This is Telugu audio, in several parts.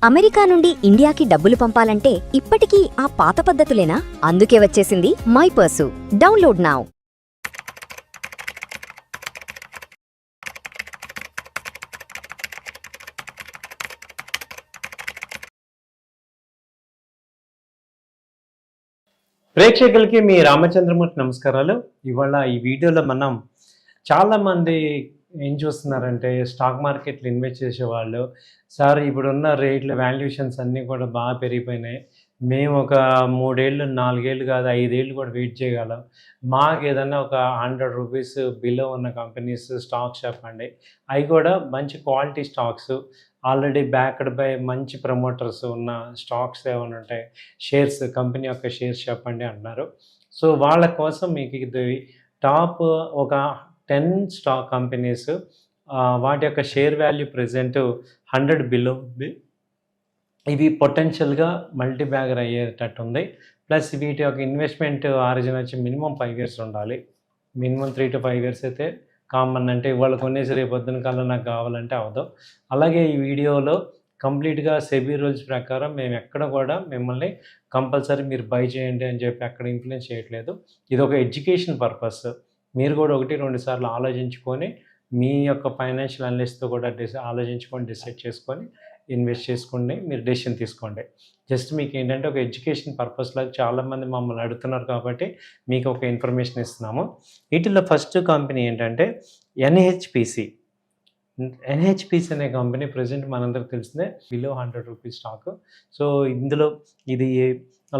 అమెరికా నుండి ఇండియాకి డబ్బులు పంపాలంటే ఇప్పటికీ ఆ పాత పద్ధతులేనా? అందుకే వచ్చేసింది మై పర్సు. Download now. ప్రేక్షకులకి మీ రామచంద్రమూర్తి నమస్కారాలు. ఇవాళ ఈ వీడియోలో మనం చాలామంది ఏం చూస్తున్నారంటే స్టాక్ మార్కెట్లో ఇన్వెస్ట్ చేసేవాళ్ళు, సార్ ఇప్పుడున్న రేట్లు వాల్యుయేషన్స్ అన్నీ కూడా బాగా పెరిగిపోయినాయి, మేము ఒక 3 ఏళ్ళు 4 ఏళ్ళు కాదు 5 ఏళ్ళు కూడా వెయిట్ చేయగలం, మాకు ఏదైనా ఒక 100 రూపీస్ బిలో ఉన్న కంపెనీస్ స్టాక్స్ చెప్పండి, అవి కూడా మంచి quality stocks already backed by మంచి ప్రమోటర్స్ ఉన్న స్టాక్స్ ఏమైనా ఉంటాయి, షేర్స్ కంపెనీ యొక్క షేర్స్ చెప్పండి అంటున్నారు. సో వాళ్ళ కోసం మీకు ఇది టాప్ ఒక 10 స్టాక్ కంపెనీస్, వాటి యొక్క షేర్ వాల్యూ ప్రజెంట్ 100 బిలో ఉంది. ఇవి పొటెన్షియల్గా మల్టీ బ్యాగర్ అయ్యేటట్టు ఉంది. ప్లస్ వీటి యొక్క ఇన్వెస్ట్మెంట్ ఆరిజిన్ వచ్చి మినిమం 5 ఇయర్స్ ఉండాలి. మినిమం 3 to 5 ఇయర్స్ అయితే కామన్. అంటే ఇవాళ కొనేసి రేపు పొద్దున కల్లా నాకు కావాలంటే అవదు. అలాగే ఈ వీడియోలో కంప్లీట్గా సెబీ రూల్స్ ప్రకారం మేము ఎక్కడ కూడా మిమ్మల్ని కంపల్సరీ మీరు బై చేయండి అని చెప్పి ఎక్కడ ఇన్ఫ్లుయెన్స్ చేయట్లేదు. ఇది ఒక ఎడ్యుకేషన్ పర్పస్. మీరు కూడా 1-2 సార్లు ఆలోచించుకొని మీ యొక్క ఫైనాన్షియల్ అనలిస్ట్తో కూడా ఆలోచించుకొని డిసైడ్ చేసుకొని ఇన్వెస్ట్ చేసుకోండి, మీరు డెసిషన్ తీసుకోండి. జస్ట్ మీకు ఏంటంటే ఒక ఎడ్యుకేషన్ పర్పస్లో చాలామంది మమ్మల్ని అడుగుతున్నారు కాబట్టి మీకు ఒక ఇన్ఫర్మేషన్ ఇస్తున్నాము. వీటిలో ఫస్ట్ కంపెనీ ఏంటంటే ఎన్హెచ్పిసి. ఎన్హెచ్పిసి అనే కంపెనీ ప్రజెంట్ మనందరికి తెలిసిందే బిలో 100 రూపీస్ స్టాక్. సో ఇందులో ఇది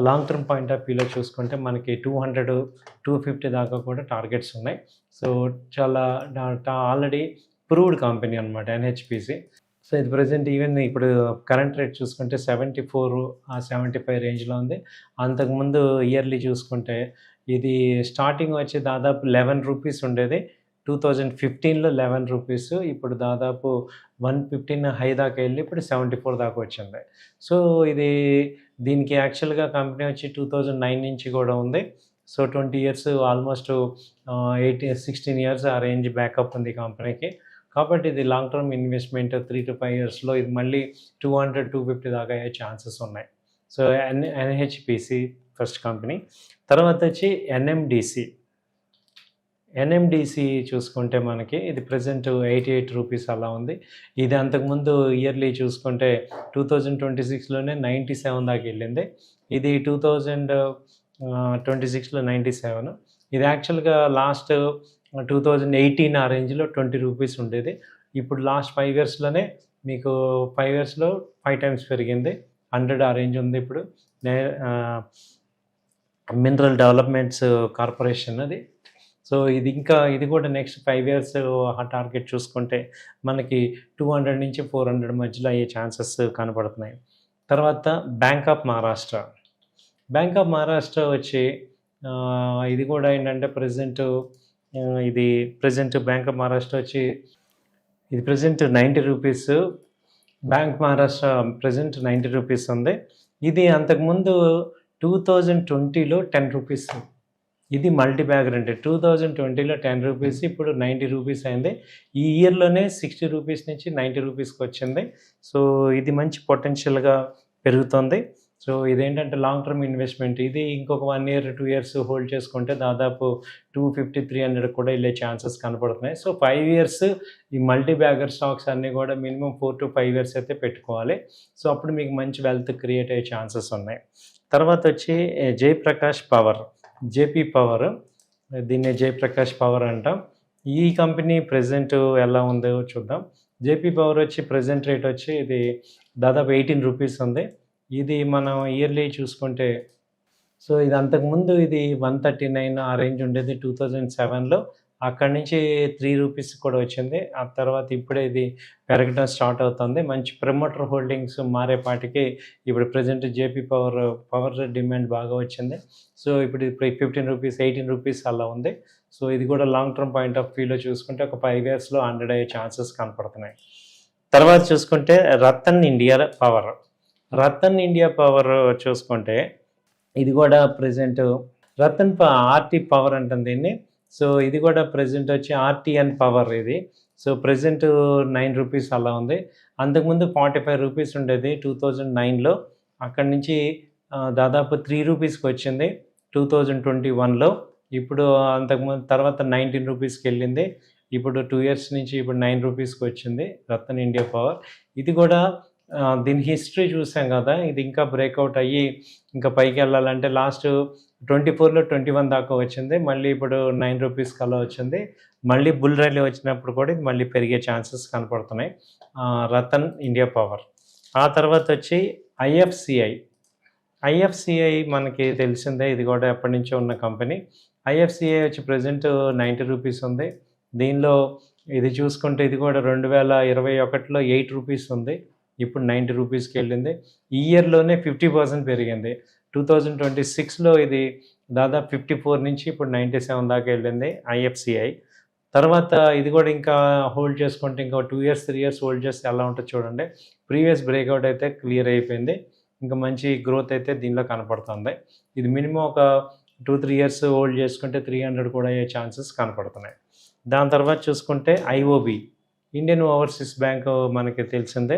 లాంగ్ టర్మ్ పాయింట్ ఆఫ్ వ్యూలో చూసుకుంటే మనకి 200-250 దాకా కూడా టార్గెట్స్ ఉన్నాయి. సో చాలా ఆల్రెడీ ప్రూవ్డ్ కంపెనీ అనమాట ఎన్హెచ్పిసి. సో ఇది ప్రజెంట్ ఈవెన్ ఇప్పుడు కరెంట్ రేట్ చూసుకుంటే 74-75 రేంజ్లో ఉంది. అంతకుముందు ఇయర్లీ చూసుకుంటే ఇది స్టార్టింగ్ వచ్చి దాదాపు 11 రూపీస్ ఉండేది. 2015లో 11 రూపీస్, ఇప్పుడు దాదాపు 115 హై దాకా వెళ్ళి ఇప్పుడు 74 దాకా వచ్చింది. సో ఇది దీనికి యాక్చువల్గా కంపెనీ వచ్చి 2009 నుంచి కూడా ఉంది. సో 20 ఇయర్స్ ఆల్మోస్ట్ 16 ఇయర్స్ ఆ రేంజ్ బ్యాకప్ ఉంది కంపెనీకి. కాబట్టి ఇది లాంగ్ టర్మ్ ఇన్వెస్ట్మెంట్ 3 to 5 ఇయర్స్లో ఇది మళ్ళీ 200-250 దాకా అయ్యే ఛాన్సెస్ ఉన్నాయి. So NHPC first company. తర్వాత వచ్చి ఎన్ఎండిసి చూసుకుంటే మనకి ఇది ప్రజెంట్ 88 రూపీస్ అలా ఉంది. ఇది అంతకుముందు ఇయర్లీ చూసుకుంటే 2026లోనే 97 దాకా వెళ్ళింది. ఇది 2026లో 97. ఇది యాక్చువల్గా లాస్ట్ 2018 ఆ రేంజ్లో 20 రూపీస్ ఉండేది. ఇప్పుడు లాస్ట్ 5 ఇయర్స్లోనే మీకు 5 ఇయర్స్లో 5 టైమ్స్ పెరిగింది. 100 ఆ రేంజ్ ఉంది ఇప్పుడు. మినరల్ డెవలప్మెంట్స్ కార్పొరేషన్ అది. సో ఇది కూడా నెక్స్ట్ 5 ఇయర్స్ టార్గెట్ చూసుకుంటే మనకి 200-400 మధ్యలో అయ్యే ఛాన్సెస్ కనపడుతున్నాయి. తర్వాత బ్యాంక్ ఆఫ్ మహారాష్ట్ర వచ్చి ఇది కూడా ఏంటంటే ప్రజెంట్ బ్యాంక్ ఆఫ్ మహారాష్ట్ర వచ్చి ఇది present 90 rupees. Bank Maharashtra present 90 rupees ఉంది. ఇది అంతకుముందు 2020లో 10 రూపీస్. ఇది మల్టీ బ్యాగర్ అంటే 2020లో 10 రూపీస్, ఇప్పుడు 90 రూపీస్ అయింది. ఈ ఇయర్లోనే 60 రూపీస్ నుంచి 90 రూపీస్కి వచ్చింది. సో ఇది మంచి పొటెన్షియల్గా పెరుగుతుంది. సో ఇదేంటంటే లాంగ్ టర్మ్ ఇన్వెస్ట్మెంట్. ఇది ఇంకొక 1 year 2 years హోల్డ్ చేసుకుంటే దాదాపు 250-300 కూడా వెళ్ళే ఛాన్సెస్ కనపడుతున్నాయి. సో 5 years ఈ మల్టీ బ్యాగర్ స్టాక్స్ అన్నీ కూడా మినిమం 4 to 5 years అయితే పెట్టుకోవాలి. సో అప్పుడు మీకు మంచి వెల్త్ క్రియేట్ అయ్యే ఛాన్సెస్ ఉన్నాయి. తర్వాత వచ్చి జేపీ పవర్, దీన్ని జయప్రకాష్ పవర్ అంటాం. ఈ కంపెనీ ప్రజెంట్ ఎలా ఉందో చూద్దాం. జేపీ పవర్ వచ్చి ప్రజెంట్ రేట్ వచ్చి ఇది దాదాపు 18 రూపీస్ ఉంది. ఇది మనం ఇయర్లీ చూసుకుంటే సో ఇది అంతకుముందు ఇది 139 ఆ రేంజ్ ఉండేది 2007లో. అక్కడి నుంచి 3 రూపీస్ కూడా వచ్చింది. ఆ తర్వాత ఇప్పుడే ఇది పెరగడం స్టార్ట్ అవుతుంది. మంచి ప్రమోటర్ హోల్డింగ్స్ మారేపాటికి ఇప్పుడు ప్రజెంట్ జేపీ పవర్ డిమాండ్ బాగా వచ్చింది. సో ఇప్పుడు 15 రూపీస్ 18 రూపీస్ అలా ఉంది. సో ఇది కూడా లాంగ్ టర్మ్ పాయింట్ ఆఫ్ వ్యూలో చూసుకుంటే ఒక 5 ఇయర్స్లో 100 అయ్యే ఛాన్సెస్ కనపడుతున్నాయి. తర్వాత చూసుకుంటే రతన్ ఇండియా పవర్ చూసుకుంటే ఇది కూడా ప్రజెంట్ ఆర్టీ పవర్ అంటుంది దీన్ని. సో ఇది కూడా ప్రజెంట్ వచ్చి ఆర్టీఎన్ పవర్ ఇది. సో ప్రజెంట్ 9 రూపీస్ అలా ఉంది. అంతకుముందు 45 రూపీస్ ఉండేది 2009లో. అక్కడి నుంచి దాదాపు 3 రూపీస్కి వచ్చింది 2021లో. ఇప్పుడు అంతకుముందు తర్వాత 19 రూపీస్కి వెళ్ళింది. ఇప్పుడు 2 ఇయర్స్ నుంచి ఇప్పుడు 9 రూపీస్కి వచ్చింది రతన్ ఇండియా పవర్. ఇది కూడా దీని హిస్టరీ చూసాం కదా, ఇది ఇంకా బ్రేక్అవుట్ అయ్యి ఇంకా పైకి వెళ్ళాలంటే లాస్ట్ 24లో 21 దాకా వచ్చింది. మళ్ళీ ఇప్పుడు 9 రూపీస్కి అలా వచ్చింది. మళ్ళీ బుల్ ర్యాలీ వచ్చినప్పుడు కూడా ఇది మళ్ళీ పెరిగే ఛాన్సెస్ కనపడుతున్నాయి రతన్ ఇండియా పవర్. ఆ తర్వాత వచ్చి ఐఎఫ్సిఐ మనకి తెలిసిందే, ఇది కూడా ఎప్పటి నుంచో ఉన్న కంపెనీ. ఐఎఫ్సిఐ వచ్చి ప్రజెంట్ 90 రూపీస్ ఉంది. దీనిలో ఇది చూసుకుంటే ఇది కూడా 2021లో 8 రూపీస్ ఉంది, ఇప్పుడు 90 రూపీస్కి వెళ్ళింది. ఈ ఇయర్లోనే 50% పెరిగింది. 2026లో ఇది దాదాపు 54 నుంచి ఇప్పుడు 97 దాకా వెళ్ళింది ఐఎఫ్సిఐ. తర్వాత ఇది కూడా ఇంకా హోల్డ్ చేసుకుంటే ఇంకా 2 ఇయర్స్ 3 ఇయర్స్ హోల్డ్ చేస్తే ఎలా ఉంటుందో చూడండి. ప్రీవియస్ బ్రేక్అవుట్ అయితే క్లియర్ అయిపోయింది. ఇంకా మంచి గ్రోత్ అయితే దీనిలో కనపడుతుంది. ఇది మినిమం ఒక 2-3 ఇయర్స్ హోల్డ్ చేసుకుంటే 300 కూడా అయ్యే ఛాన్సెస్ కనపడుతున్నాయి. దాని తర్వాత చూసుకుంటే ఐఓబి, ఇండియన్ ఓవర్సీస్ బ్యాంక్ మనకి తెలిసిందే.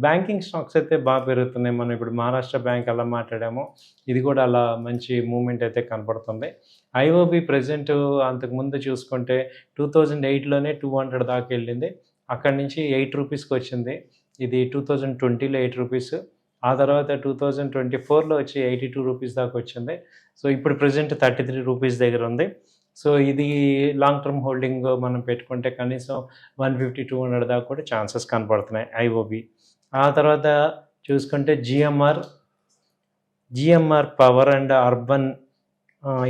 బ్యాంకింగ్ స్టాక్స్ అయితే బాగా పెరుగుతున్నాయి. మనం ఇప్పుడు మహారాష్ట్ర బ్యాంక్ ఎలా మాట్లాడామో ఇది కూడా అలా మంచి మూమెంట్ అయితే కనపడుతుంది. ఐఓబి ప్రజెంట్ అంతకుముందు చూసుకుంటే 2008లోనే 200 దాకా వెళ్ళింది. అక్కడి నుంచి 8 రూపీస్కి వచ్చింది. ఇది 2020లో 8 రూపీస్. ఆ తర్వాత 2024లో వచ్చి 82 రూపీస్ దాకా వచ్చింది. సో ఇప్పుడు ప్రజెంట్ 33 రూపీస్ దగ్గర ఉంది. సో ఇది లాంగ్ టర్మ్ హోల్డింగ్ మనం పెట్టుకుంటే కనీసం 150-200 దాకా కూడా ఛాన్సెస్ కనపడుతున్నాయి ఐఓబి. ఆ తర్వాత చూసుకుంటే GMR power and urban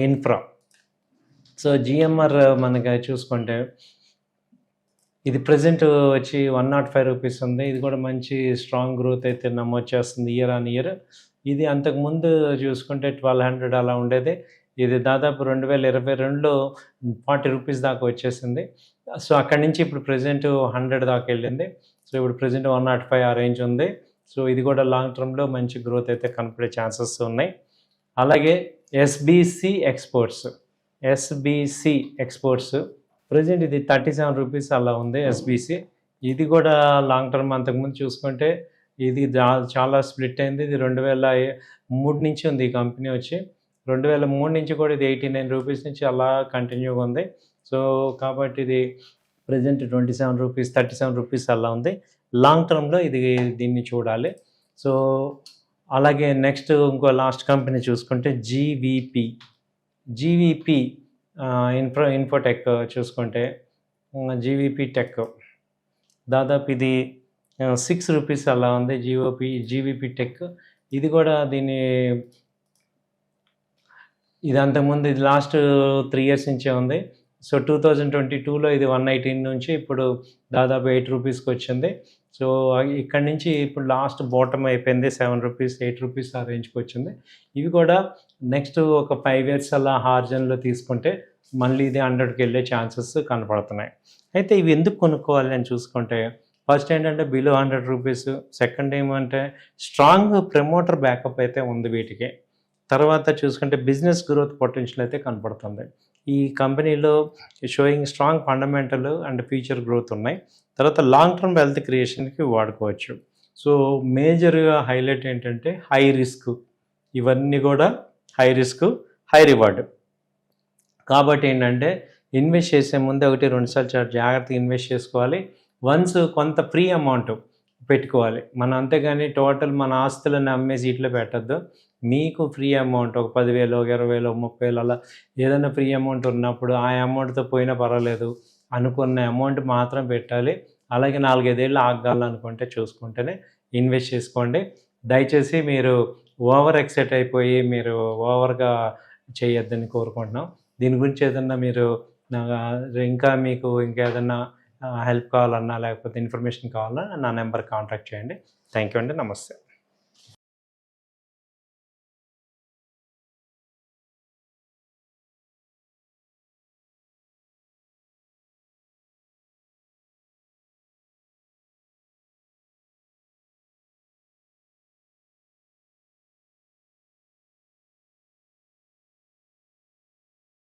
infra. So GMR మనకి చూసుకుంటే ఇది ప్రజెంట్ వచ్చి 105 రూపీస్ ఉంది. ఇది కూడా మంచి స్ట్రాంగ్ గ్రోత్ అయితే నమోదు చేస్తుంది ఇయర్ ఆన్ ఇయర్. ఇది అంతకుముందు చూసుకుంటే 1200 అలా ఉండేది. ఇది దాదాపు 2022లో 40 రూపీస్ దాకా వచ్చేసింది. సో అక్కడి నుంచి ఇప్పుడు ప్రజెంట్ 100 దాకా వెళ్ళింది. సో ఇప్పుడు ప్రజెంట్ 105 ఆ రేంజ్ ఉంది. సో ఇది కూడా లాంగ్ టర్మ్లో మంచి గ్రోత్ అయితే కనపడే ఛాన్సెస్ ఉన్నాయి. అలాగే ఎస్బీసీ ఎక్స్పోర్ట్స్ ప్రజెంట్ ఇది 37 రూపీస్ అలా ఉంది ఎస్బీసీ. ఇది కూడా లాంగ్ టర్మ్ అంతకుముందు చూసుకుంటే ఇది చాలా స్ప్లిట్ అయింది. ఇది 2003 నుంచి ఉంది ఈ కంపెనీ వచ్చి. 2003 నుంచి కూడా ఇది 89 రూపీస్ నుంచి అలా కంటిన్యూగా ఉంది. సో కాబట్టి ఇది ప్రజెంట్ 37 రూపీస్ అలా ఉంది. లాంగ్ టర్మ్లో దీన్ని చూడాలి. సో అలాగే నెక్స్ట్ ఇంకో లాస్ట్ కంపెనీ చూసుకుంటే జీవీపీ ఇన్ఫోటెక్ చూసుకుంటే జీవీపీ టెక్ దాదాపు ఇది 6 రూపీస్ అలా ఉంది. జీవీపీ టెక్ ఇది కూడా ఇది అంతకుముందు ఇది లాస్ట్ 3 ఇయర్స్ నుంచే ఉంది. సో 2022లో ఇది 118 నుంచి ఇప్పుడు దాదాపు 8 రూపీస్కి వచ్చింది. సో ఇక్కడ నుంచి ఇప్పుడు లాస్ట్ బాటమ్ అయిపోయింది 7 రూపీస్ 8 రూపీస్ ఆ రేంజ్కి వచ్చింది. ఇవి కూడా నెక్స్ట్ ఒక 5 ఇయర్స్ అలా హార్జన్లో తీసుకుంటే మళ్ళీ ఇది 100కి వెళ్ళే ఛాన్సెస్ కనపడుతున్నాయి. అయితే ఇవి ఎందుకు కొనుక్కోవాలి అని చూసుకుంటే ఫస్ట్ ఏంటంటే బిలో 100 రూపీస్, సెకండ్ ఏమంటే స్ట్రాంగ్ ప్రమోటర్ బ్యాకప్ అయితే ఉంది వీటికి. తర్వాత చూసుకుంటే బిజినెస్ గ్రోత్ పొటెన్షియల్ అయితే కనపడుతుంది. ఈ కంపెనీలో showing strong fundamental and future growth ఉన్నాయి. తర్వాత లాంగ్ టర్మ్ వెల్త్ క్రియేషన్కి వాడుకోవచ్చు. సో మేజర్గా హైలైట్ ఏంటంటే హై రిస్క్, ఇవన్నీ కూడా హై రిస్క్ హై రివార్డ్. కాబట్టి ఏంటంటే ఇన్వెస్ట్ చేసే ముందు 1-2 సార్లు చాలా జాగ్రత్తగా ఇన్వెస్ట్ చేసుకోవాలి. వన్స్ కొంత ఫ్రీ అమౌంట్ పెట్టుకోవాలి మనం, అంతేగాని టోటల్ మన ఆస్తులను అమ్మేసి ఇట్లా పెట్టద్దు. మీకు ఫ్రీ అమౌంట్ ఒక 10,000 20,000 30,000 అలా ఏదైనా ఫ్రీ అమౌంట్ ఉన్నప్పుడు ఆ అమౌంట్తో పోయినా పర్వాలేదు అనుకున్న అమౌంట్ మాత్రం పెట్టాలి. అలాగే 4-5 ఏళ్ళు ఆగాలనుకుంటే చూసుకుంటేనే ఇన్వెస్ట్ చేసుకోండి. దయచేసి మీరు ఓవర్ ఎక్సైట్ అయిపోయి మీరు ఓవర్గా చేయొద్దని కోరుకుంటున్నాం. దీని గురించి ఏదన్నా మీరు ఇంకా మీకు ఇంకేదన్నా హెల్ప్ కావాలన్నా లేకపోతే ఇన్ఫర్మేషన్ కావాలన్నా నా నెంబర్ కాంటాక్ట్ చేయండి. థ్యాంక్ యూ అండి. నమస్తే.